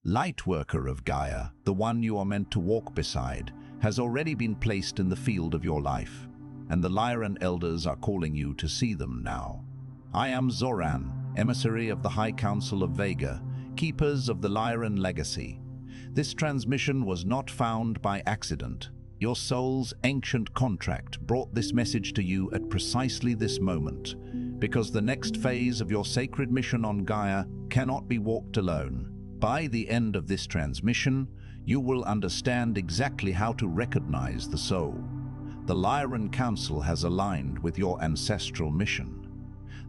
Lightworker of Gaia, the one you are meant to walk beside, has already been placed in the field of your life, and the Lyran elders are calling you to see them now. I am Zoran, emissary of the High Council of Vega, keepers of the Lyran Legacy. This transmission was not found by accident. Your soul's ancient contract brought this message to you at precisely this moment, because the next phase of your sacred mission on Gaia cannot be walked alone. By the end of this transmission, you will understand exactly how to recognize the soul. The Lyran Council has aligned with your ancestral mission,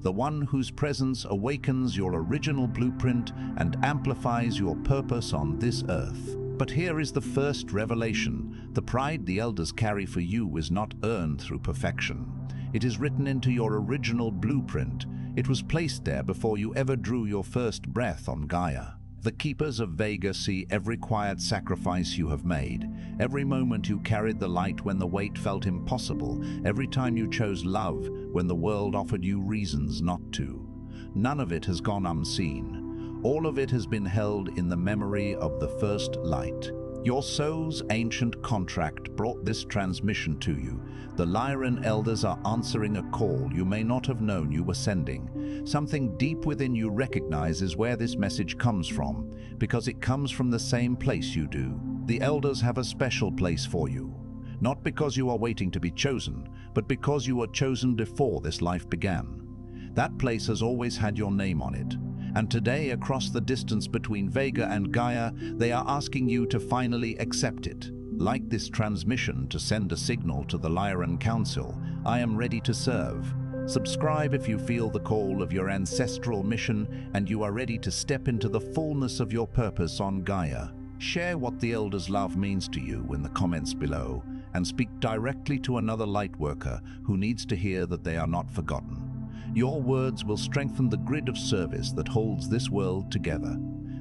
the one whose presence awakens your original blueprint and amplifies your purpose on this earth. But here is the first revelation. The pride the elders carry for you is not earned through perfection. It is written into your original blueprint. It was placed there before you ever drew your first breath on Gaia. The keepers of Vega see every quiet sacrifice you have made, every moment you carried the light when the weight felt impossible, every time you chose love when the world offered you reasons not to. None of it has gone unseen. All of it has been held in the memory of the first light. Your soul's ancient contract brought this transmission to you. The Lyran elders are answering a call you may not have known you were sending. Something deep within you recognizes where this message comes from, because it comes from the same place you do. The elders have a special place for you, not because you are waiting to be chosen, but because you were chosen before this life began. That place has always had your name on it. And today, across the distance between Vega and Gaia, they are asking you to finally accept it. Like this transmission to send a signal to the Lyran Council, I am ready to serve. Subscribe if you feel the call of your ancestral mission and you are ready to step into the fullness of your purpose on Gaia. Share what the Elders' love means to you in the comments below, and speak directly to another Lightworker who needs to hear that they are not forgotten. Your words will strengthen the grid of service that holds this world together.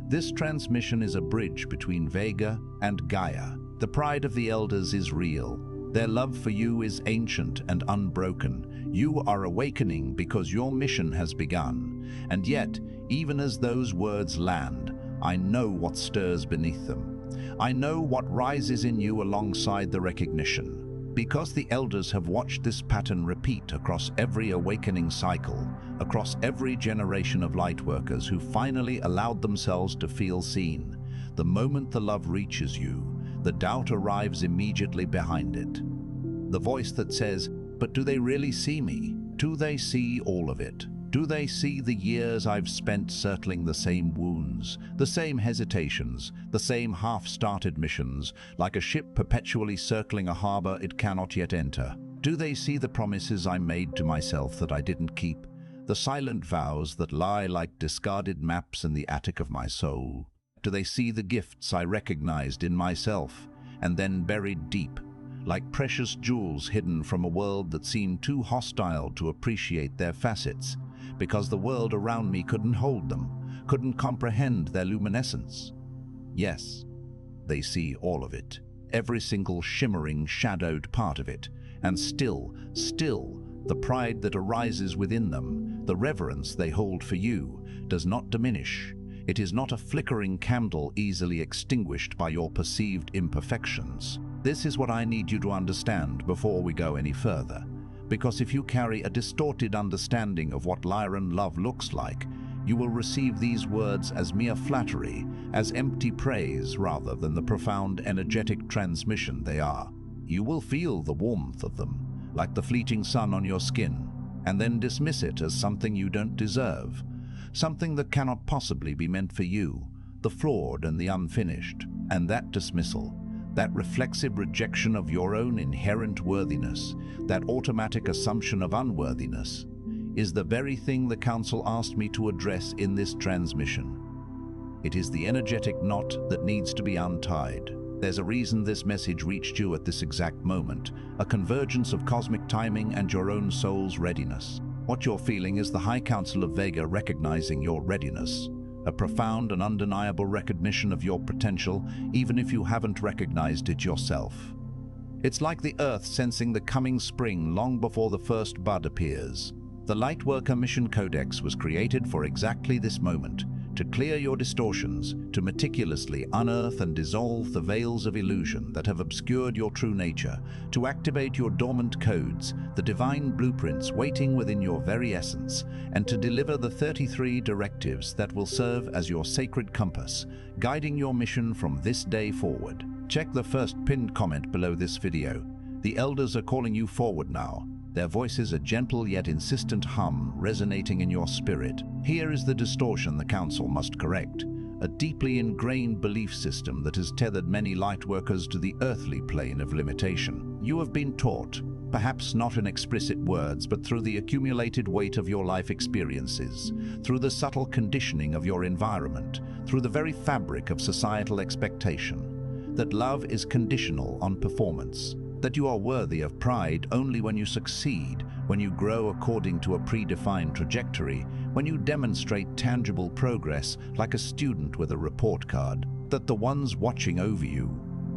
This transmission is a bridge between Vega and Gaia. The pride of the Elders is real. Their love for you is ancient and unbroken. You are awakening because your mission has begun. And yet, even as those words land, I know what stirs beneath them. I know what rises in you alongside the recognition. Because the elders have watched this pattern repeat across every awakening cycle, across every generation of lightworkers who finally allowed themselves to feel seen. The moment the love reaches you, the doubt arrives immediately behind it. The voice that says, "But do they really see me? Do they see all of it? Do they see the years I've spent circling the same wounds, the same hesitations, the same half-started missions, like a ship perpetually circling a harbor it cannot yet enter? Do they see the promises I made to myself that I didn't keep, the silent vows that lie like discarded maps in the attic of my soul? Do they see the gifts I recognized in myself and then buried deep, like precious jewels hidden from a world that seemed too hostile to appreciate their facets, because the world around me couldn't hold them, couldn't comprehend their luminescence? Yes, they see all of it, every single shimmering, shadowed part of it, and still, the pride that arises within them, the reverence they hold for you, does not diminish. It is not a flickering candle easily extinguished by your perceived imperfections. This is what I need you to understand before we go any further. Because if you carry a distorted understanding of what Lyran love looks like, you will receive these words as mere flattery, as empty praise rather than the profound energetic transmission they are. You will feel the warmth of them, like the fleeting sun on your skin, and then dismiss it as something you don't deserve, something that cannot possibly be meant for you, the flawed and the unfinished. And that dismissal, that reflexive rejection of your own inherent worthiness, that automatic assumption of unworthiness, is the very thing the Council asked me to address in this transmission. It is the energetic knot that needs to be untied. There's a reason this message reached you at this exact moment, a convergence of cosmic timing and your own soul's readiness. What you're feeling is the High Council of Vega recognizing your readiness, a profound and undeniable recognition of your potential, even if you haven't recognized it yourself. It's like the Earth sensing the coming spring long before the first bud appears. The Lightworker Mission Codex was created for exactly this moment, to clear your distortions, to meticulously unearth and dissolve the veils of illusion that have obscured your true nature, to activate your dormant codes, the divine blueprints waiting within your very essence, and to deliver the 33 directives that will serve as your sacred compass, guiding your mission from this day forward. Check the first pinned comment below this video. The elders are calling you forward now. Their voices a gentle yet insistent hum resonating in your spirit. Here is the distortion the Council must correct. A deeply ingrained belief system that has tethered many lightworkers to the earthly plane of limitation. You have been taught, perhaps not in explicit words, but through the accumulated weight of your life experiences, through the subtle conditioning of your environment, through the very fabric of societal expectation, that love is conditional on performance, that you are worthy of pride only when you succeed, when you grow according to a predefined trajectory, when you demonstrate tangible progress like a student with a report card, that the ones watching over you,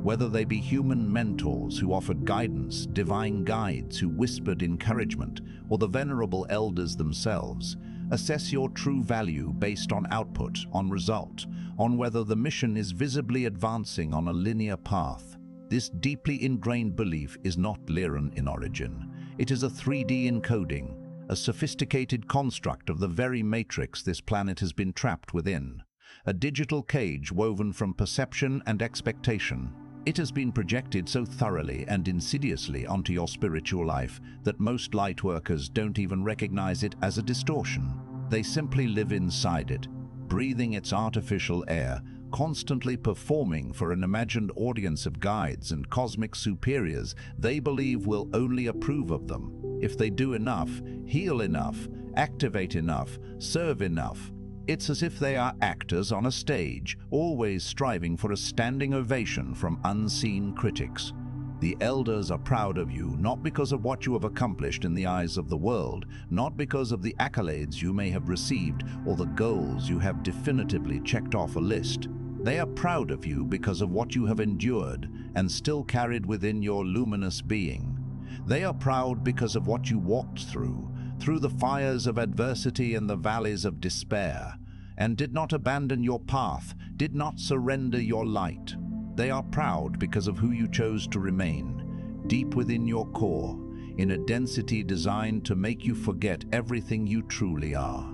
whether they be human mentors who offered guidance, divine guides who whispered encouragement, or the venerable elders themselves, assess your true value based on output, on result, on whether the mission is visibly advancing on a linear path. This deeply ingrained belief is not Lyran in origin. It is a 3D encoding, a sophisticated construct of the very matrix this planet has been trapped within, a digital cage woven from perception and expectation. It has been projected so thoroughly and insidiously onto your spiritual life that most lightworkers don't even recognize it as a distortion. They simply live inside it, breathing its artificial air, constantly performing for an imagined audience of guides and cosmic superiors they believe will only approve of them if they do enough, heal enough, activate enough, serve enough. It's as if they are actors on a stage, always striving for a standing ovation from unseen critics. The elders are proud of you, not because of what you have accomplished in the eyes of the world, not because of the accolades you may have received or the goals you have definitively checked off a list. They are proud of you because of what you have endured and still carried within your luminous being. They are proud because of what you walked through the fires of adversity and the valleys of despair, and did not abandon your path, did not surrender your light. They are proud because of who you chose to remain, deep within your core, in a density designed to make you forget everything you truly are,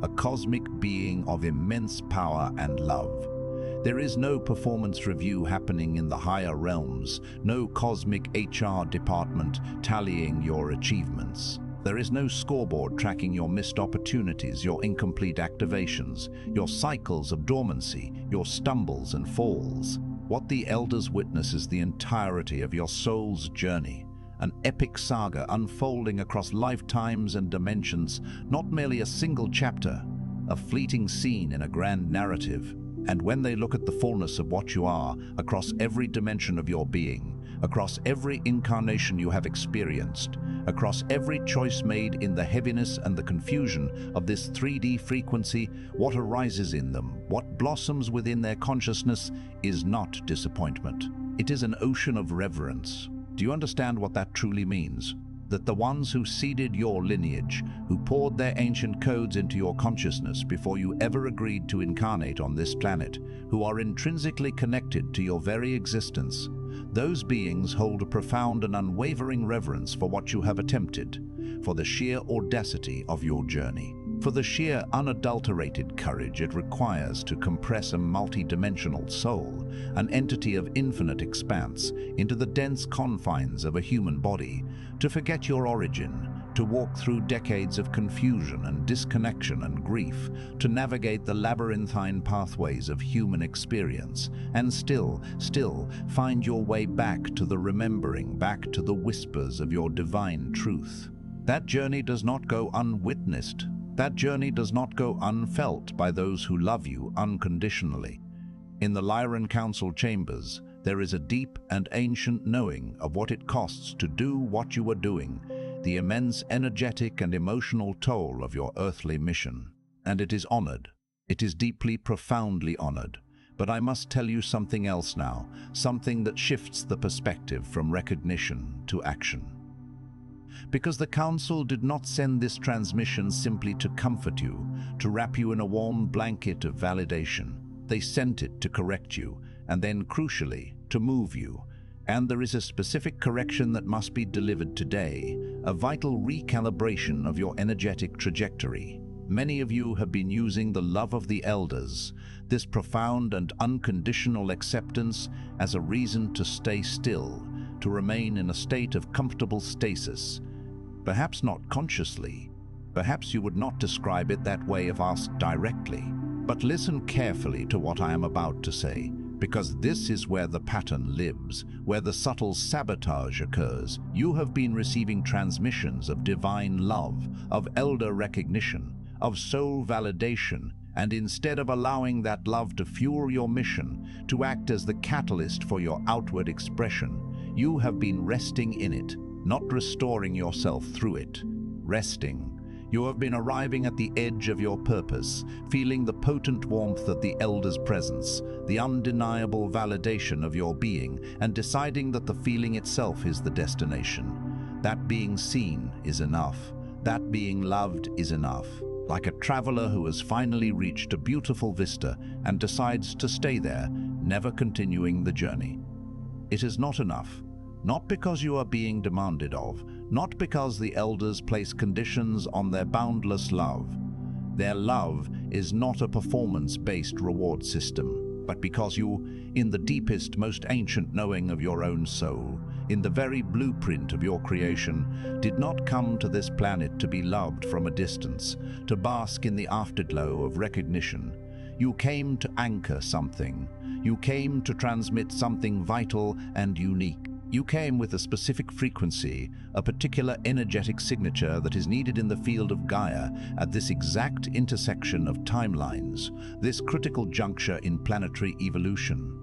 a cosmic being of immense power and love. There is no performance review happening in the higher realms, no cosmic HR department tallying your achievements. There is no scoreboard tracking your missed opportunities, your incomplete activations, your cycles of dormancy, your stumbles and falls. What the elders witness is the entirety of your soul's journey, an epic saga unfolding across lifetimes and dimensions, not merely a single chapter, a fleeting scene in a grand narrative. And when they look at the fullness of what you are, across every dimension of your being, across every incarnation you have experienced, across every choice made in the heaviness and the confusion of this 3D frequency, what arises in them, what blossoms within their consciousness, is not disappointment. It is an ocean of reverence. Do you understand what that truly means? That the ones who seeded your lineage, who poured their ancient codes into your consciousness before you ever agreed to incarnate on this planet, who are intrinsically connected to your very existence, those beings hold a profound and unwavering reverence for what you have attempted, for the sheer audacity of your journey, for the sheer unadulterated courage it requires to compress a multi-dimensional soul, an entity of infinite expanse, into the dense confines of a human body, to forget your origin, to walk through decades of confusion and disconnection and grief, to navigate the labyrinthine pathways of human experience, and still find your way back to the remembering, back to the whispers of your divine truth. That journey does not go unwitnessed. That journey does not go unfelt by those who love you unconditionally. In the Lyran Council chambers, there is a deep and ancient knowing of what it costs to do what you are doing, the immense energetic and emotional toll of your earthly mission. And it is honored. It is deeply, profoundly honored. But I must tell you something else now, something that shifts the perspective from recognition to action. because the Council did not send this transmission simply to comfort you, to wrap you in a warm blanket of validation. They sent it to correct you, and then, crucially, to move you. And there is a specific correction that must be delivered today, a vital recalibration of your energetic trajectory. Many of you have been using the love of the elders, this profound and unconditional acceptance, as a reason to stay still, to remain in a state of comfortable stasis. Perhaps not consciously. Perhaps you would not describe it that way if asked directly. But listen carefully to what I am about to say, because this is where the pattern lives, where the subtle sabotage occurs. You have been receiving transmissions of divine love, of elder recognition, of soul validation, and instead of allowing that love to fuel your mission, to act as the catalyst for your outward expression, you have been resting in it, not restoring yourself through it. Resting. You have been arriving at the edge of your purpose, feeling the potent warmth of the Elder's presence, the undeniable validation of your being, and deciding that the feeling itself is the destination. That being seen is enough. That being loved is enough. Like a traveler who has finally reached a beautiful vista and decides to stay there, never continuing the journey. It is not enough. Not because you are being demanded of, not because the elders place conditions on their boundless love. Their love is not a performance-based reward system, but because you, in the deepest, most ancient knowing of your own soul, in the very blueprint of your creation, did not come to this planet to be loved from a distance, to bask in the afterglow of recognition. You came to anchor something. You came to transmit something vital and unique. You came with a specific frequency, a particular energetic signature that is needed in the field of Gaia at this exact intersection of timelines, this critical juncture in planetary evolution.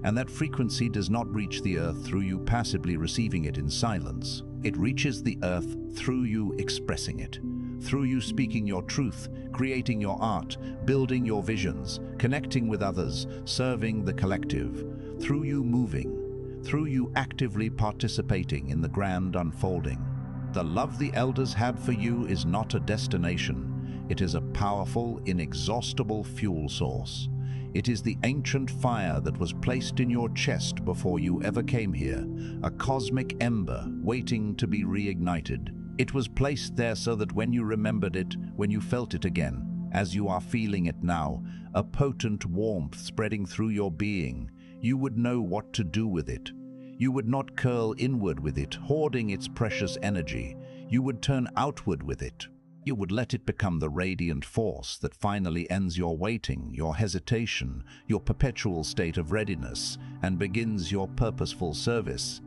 And that frequency does not reach the Earth through you passively receiving it in silence. It reaches the Earth through you expressing it, through you speaking your truth, creating your art, building your visions, connecting with others, serving the collective, through you moving, through you actively participating in the grand unfolding. The love the elders have for you is not a destination. It is a powerful, inexhaustible fuel source. It is the ancient fire that was placed in your chest before you ever came here, a cosmic ember waiting to be reignited. It was placed there so that when you remembered it, when you felt it again, as you are feeling it now, a potent warmth spreading through your being, you would know what to do with it. You would not curl inward with it, hoarding its precious energy. You would turn outward with it. You would let it become the radiant force that finally ends your waiting, your hesitation, your perpetual state of readiness, and begins your purposeful service.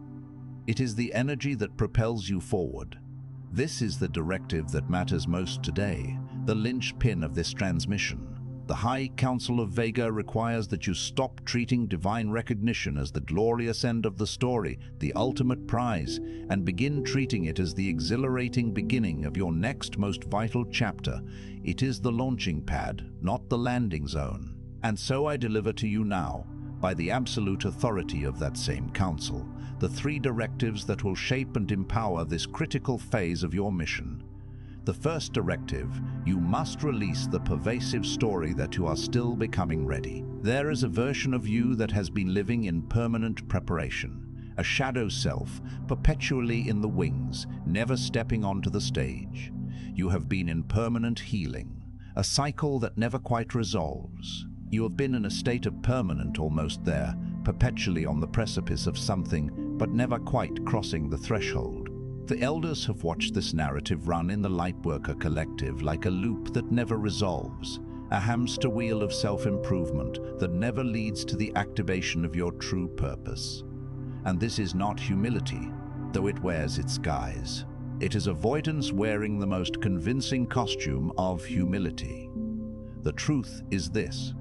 It is the energy that propels you forward. This is the directive that matters most today, the linchpin of this transmission. The High Council of Vega requires that you stop treating divine recognition as the glorious end of the story, the ultimate prize, and begin treating it as the exhilarating beginning of your next most vital chapter. It is the launching pad, not the landing zone. And so I deliver to you now, by the absolute authority of that same council, the 3 directives that will shape and empower this critical phase of your mission. The first directive: you must release the pervasive story that you are still becoming ready. There is a version of you that has been living in permanent preparation, a shadow self, perpetually in the wings, never stepping onto the stage. You have been in permanent healing, a cycle that never quite resolves. You have been in a state of permanent almost there, perpetually on the precipice of something, but never quite crossing the threshold. The elders have watched this narrative run in the Lightworker collective like a loop that never resolves, a hamster wheel of self-improvement that never leads to the activation of your true purpose. And this is not humility, though it wears its guise. It is avoidance wearing the most convincing costume of humility. The truth is this: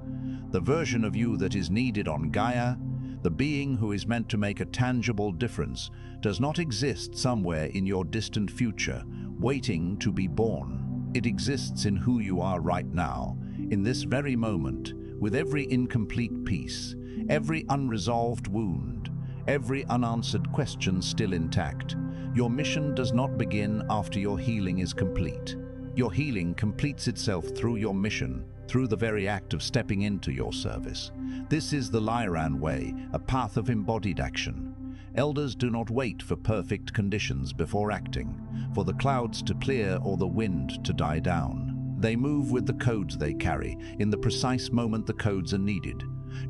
the version of you that is needed on Gaia, the being who is meant to make a tangible difference, does not exist somewhere in your distant future, waiting to be born. It exists in who you are right now, in this very moment, with every incomplete piece, every unresolved wound, every unanswered question still intact. Your mission does not begin after your healing is complete. Your healing completes itself through your mission, through the very act of stepping into your service. This is the Lyran way, a path of embodied action. Elders do not wait for perfect conditions before acting, for the clouds to clear or the wind to die down. They move with the codes they carry, in the precise moment the codes are needed,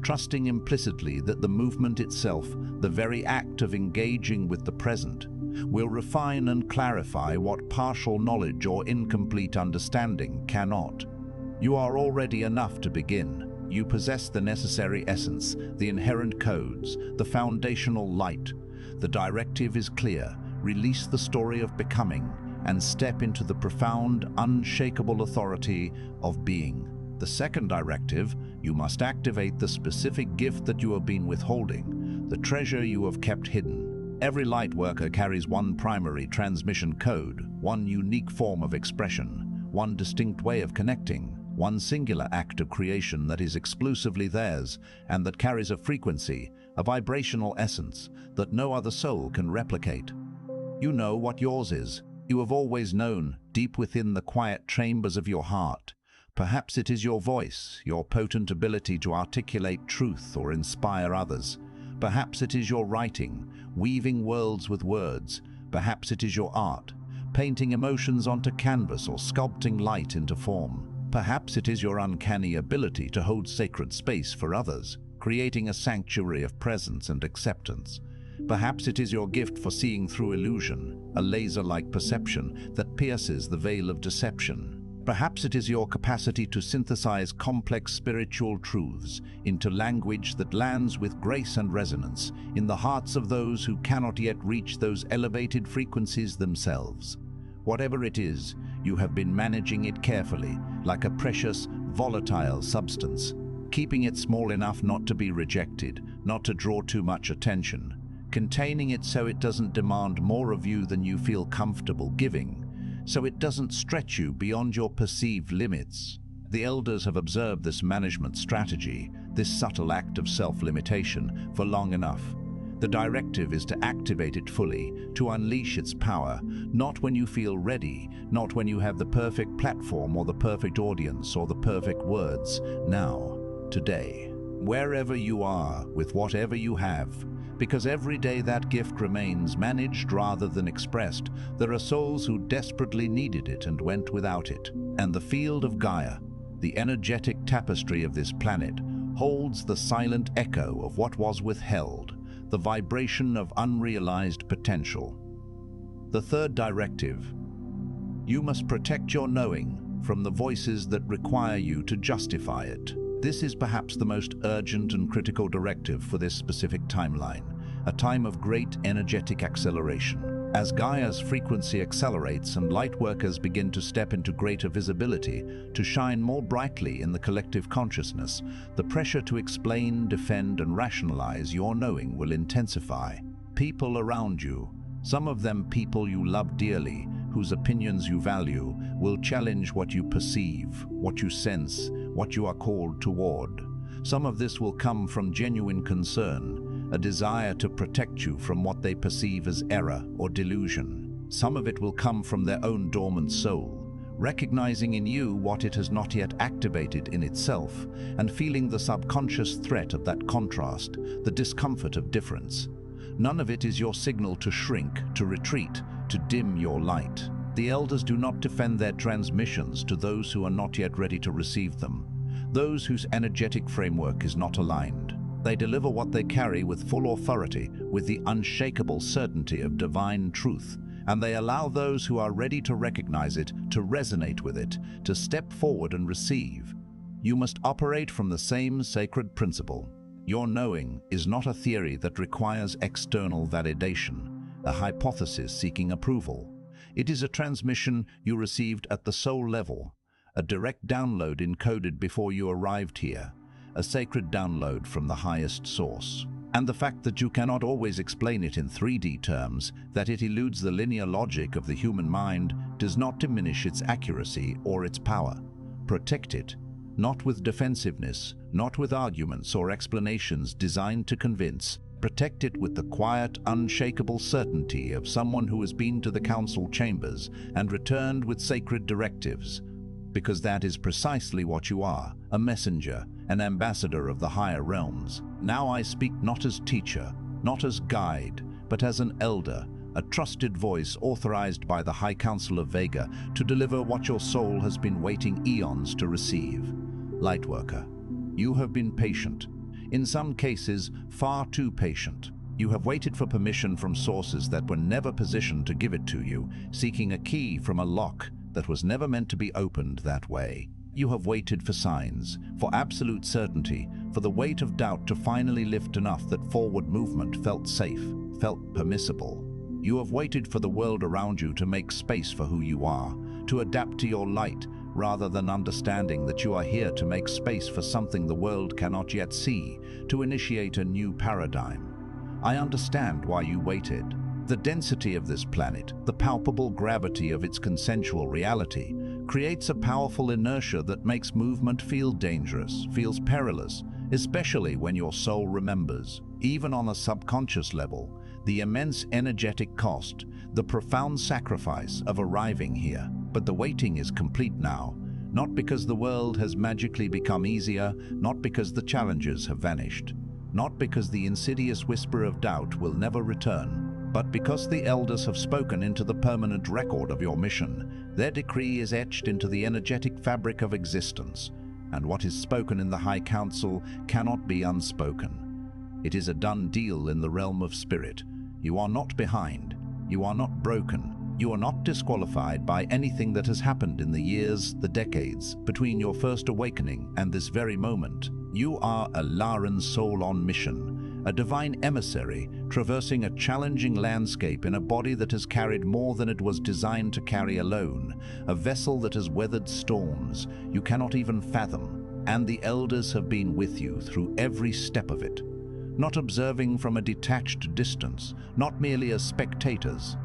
trusting implicitly that the movement itself, the very act of engaging with the present, will refine and clarify what partial knowledge or incomplete understanding cannot. You are already enough to begin. You possess the necessary essence, the inherent codes, the foundational light. The directive is clear. Release the story of becoming and step into the profound, unshakable authority of being. The second directive, you must activate the specific gift that you have been withholding, the treasure you have kept hidden. Every Lightworker carries one primary transmission code, one unique form of expression, one distinct way of connecting, one singular act of creation that is exclusively theirs and that carries a frequency, a vibrational essence that no other soul can replicate. You know what yours is. You have always known, deep within the quiet chambers of your heart. Perhaps it is your voice, your potent ability to articulate truth or inspire others. Perhaps it is your writing, weaving worlds with words. Perhaps it is your art, painting emotions onto canvas or sculpting light into form. Perhaps it is your uncanny ability to hold sacred space for others, creating a sanctuary of presence and acceptance. Perhaps it is your gift for seeing through illusion, a laser-like perception that pierces the veil of deception. Perhaps it is your capacity to synthesize complex spiritual truths into language that lands with grace and resonance in the hearts of those who cannot yet reach those elevated frequencies themselves. Whatever it is, you have been managing it carefully, like a precious, volatile substance, keeping it small enough not to be rejected, not to draw too much attention, containing it so it doesn't demand more of you than you feel comfortable giving, so it doesn't stretch you beyond your perceived limits. The elders have observed this management strategy, this subtle act of self-limitation, for long enough. The directive is to activate it fully, to unleash its power, not when you feel ready, not when you have the perfect platform or the perfect audience or the perfect words. Now, today, wherever you are, with whatever you have, because every day that gift remains managed rather than expressed, there are souls who desperately needed it and went without it. And the field of Gaia, the energetic tapestry of this planet, holds the silent echo of what was withheld, the vibration of unrealized potential. The third directive, you must protect your knowing from the voices that require you to justify it. This is perhaps the most urgent and critical directive for this specific timeline, a time of great energetic acceleration. As Gaia's frequency accelerates and Lightworkers begin to step into greater visibility, to shine more brightly in the collective consciousness, the pressure to explain, defend, and rationalize your knowing will intensify. People around you, some of them people you love dearly, whose opinions you value, will challenge what you perceive, what you sense, what you are called toward. Some of this will come from genuine concern, a desire to protect you from what they perceive as error or delusion. Some of it will come from their own dormant soul, recognizing in you what it has not yet activated in itself, and feeling the subconscious threat of that contrast, the discomfort of difference. None of it is your signal to shrink, to retreat, to dim your light. The elders do not defend their transmissions to those who are not yet ready to receive them, those whose energetic framework is not aligned. They deliver what they carry with full authority, with the unshakable certainty of divine truth, and they allow those who are ready to recognize it, to resonate with it, to step forward and receive. You must operate from the same sacred principle. Your knowing is not a theory that requires external validation, a hypothesis seeking approval. It is a transmission you received at the soul level, a direct download encoded before you arrived here, a sacred download from the highest source. And the fact that you cannot always explain it in 3D terms, that it eludes the linear logic of the human mind, does not diminish its accuracy or its power. Protect it, not with defensiveness, not with arguments or explanations designed to convince, Protect it with the quiet, unshakable certainty of someone who has been to the council chambers and returned with sacred directives, because that is precisely what you are, a messenger, an ambassador of the higher realms. Now I speak not as teacher, not as guide, but as an elder, a trusted voice authorized by the High Council of Vega to deliver what your soul has been waiting eons to receive. Lightworker, you have been patient. In some cases, far too patient. You have waited for permission from sources that were never positioned to give it to you, seeking a key from a lock that was never meant to be opened that way. You have waited for signs, for absolute certainty, for the weight of doubt to finally lift enough that forward movement felt safe, felt permissible. You have waited for the world around you to make space for who you are, to adapt to your light, rather than understanding that you are here to make space for something the world cannot yet see, to initiate a new paradigm. I understand why you waited. The density of this planet, the palpable gravity of its consensual reality, creates a powerful inertia that makes movement feel dangerous, feels perilous, especially when your soul remembers, even on a subconscious level, the immense energetic cost, the profound sacrifice of arriving here. But the waiting is complete now, not because the world has magically become easier, not because the challenges have vanished, not because the insidious whisper of doubt will never return, but because the elders have spoken into the permanent record of your mission. Their decree is etched into the energetic fabric of existence, and what is spoken in the High Council cannot be unspoken. It is a done deal in the realm of spirit. You are not behind. You are not broken. You are not disqualified by anything that has happened in the years, the decades, between your first awakening and this very moment. You are a Lyran soul on mission, a divine emissary traversing a challenging landscape in a body that has carried more than it was designed to carry alone, a vessel that has weathered storms you cannot even fathom, and the elders have been with you through every step of it, not observing from a detached distance, not merely as spectators.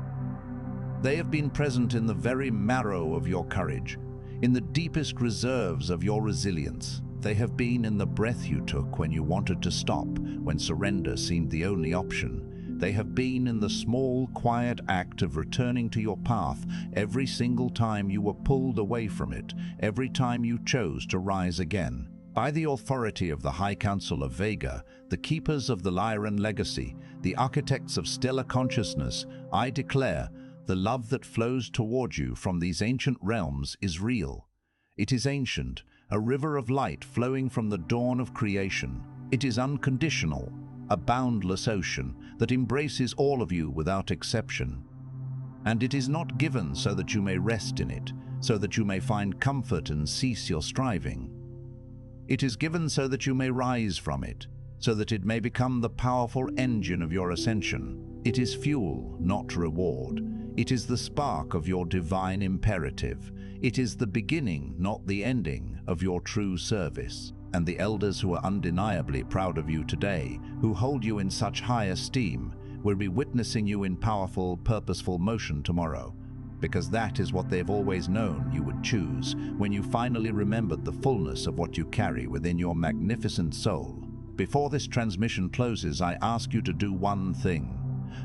They have been present in the very marrow of your courage, in the deepest reserves of your resilience. They have been in the breath you took when you wanted to stop, when surrender seemed the only option. They have been in the small, quiet act of returning to your path every single time you were pulled away from it, every time you chose to rise again. By the authority of the High Council of Vega, the keepers of the Lyran Legacy, the architects of stellar consciousness, I declare, the love that flows toward you from these ancient realms is real. It is ancient, a river of light flowing from the dawn of creation. It is unconditional, a boundless ocean that embraces all of you without exception. And it is not given so that you may rest in it, so that you may find comfort and cease your striving. It is given so that you may rise from it, so that it may become the powerful engine of your ascension. It is fuel, not reward. It is the spark of your divine imperative. It is the beginning, not the ending, of your true service. And the elders who are undeniably proud of you today, who hold you in such high esteem, will be witnessing you in powerful, purposeful motion tomorrow, because that is what they've always known you would choose when you finally remembered the fullness of what you carry within your magnificent soul. Before this transmission closes, I ask you to do one thing.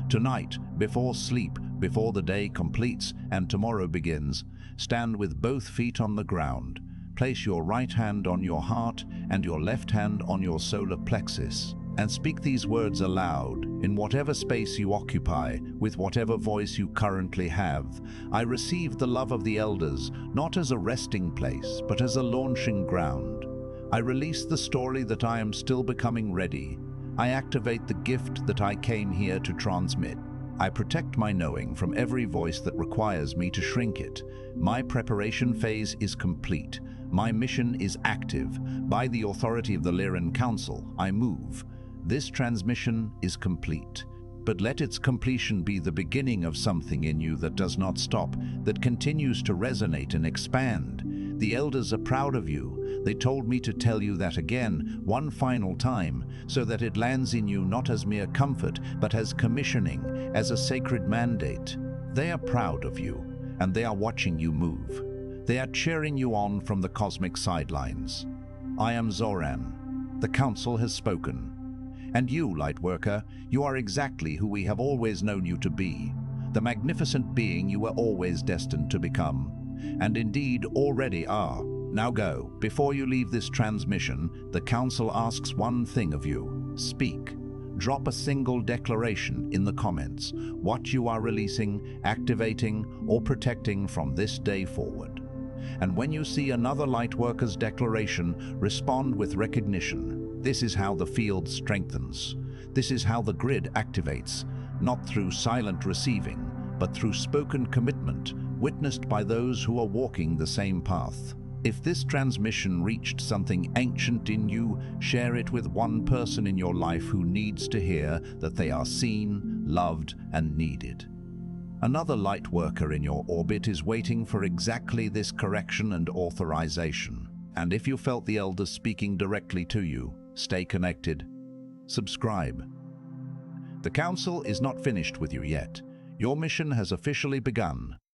Tonight, before sleep, before the day completes and tomorrow begins, stand with both feet on the ground. Place your right hand on your heart and your left hand on your solar plexus, and speak these words aloud in whatever space you occupy, with whatever voice you currently have. I receive the love of the elders, not as a resting place, but as a launching ground. I release the story that I am still becoming ready. I activate the gift that I came here to transmit. I protect my knowing from every voice that requires me to shrink it. My preparation phase is complete. My mission is active. By the authority of the Lyran Council, I move. This transmission is complete. But let its completion be the beginning of something in you that does not stop, that continues to resonate and expand. The elders are proud of you. They told me to tell you that again, one final time, so that it lands in you not as mere comfort, but as commissioning, as a sacred mandate. They are proud of you, and they are watching you move. They are cheering you on from the cosmic sidelines. I am Zoran. The Council has spoken. And you, Lightworker, you are exactly who we have always known you to be, the magnificent being you were always destined to become, and indeed already are. Now go. Before you leave this transmission, the Council asks one thing of you. Speak. Drop a single declaration in the comments, what you are releasing, activating, or protecting from this day forward. And when you see another Lightworker's declaration, respond with recognition. This is how the field strengthens. This is how the grid activates, not through silent receiving, but through spoken commitment, witnessed by those who are walking the same path. If this transmission reached something ancient in you, share it with one person in your life who needs to hear that they are seen, loved, and needed. Another Lightworker in your orbit is waiting for exactly this correction and authorization. And if you felt the elders speaking directly to you, stay connected. Subscribe. The Council is not finished with you yet. Your mission has officially begun.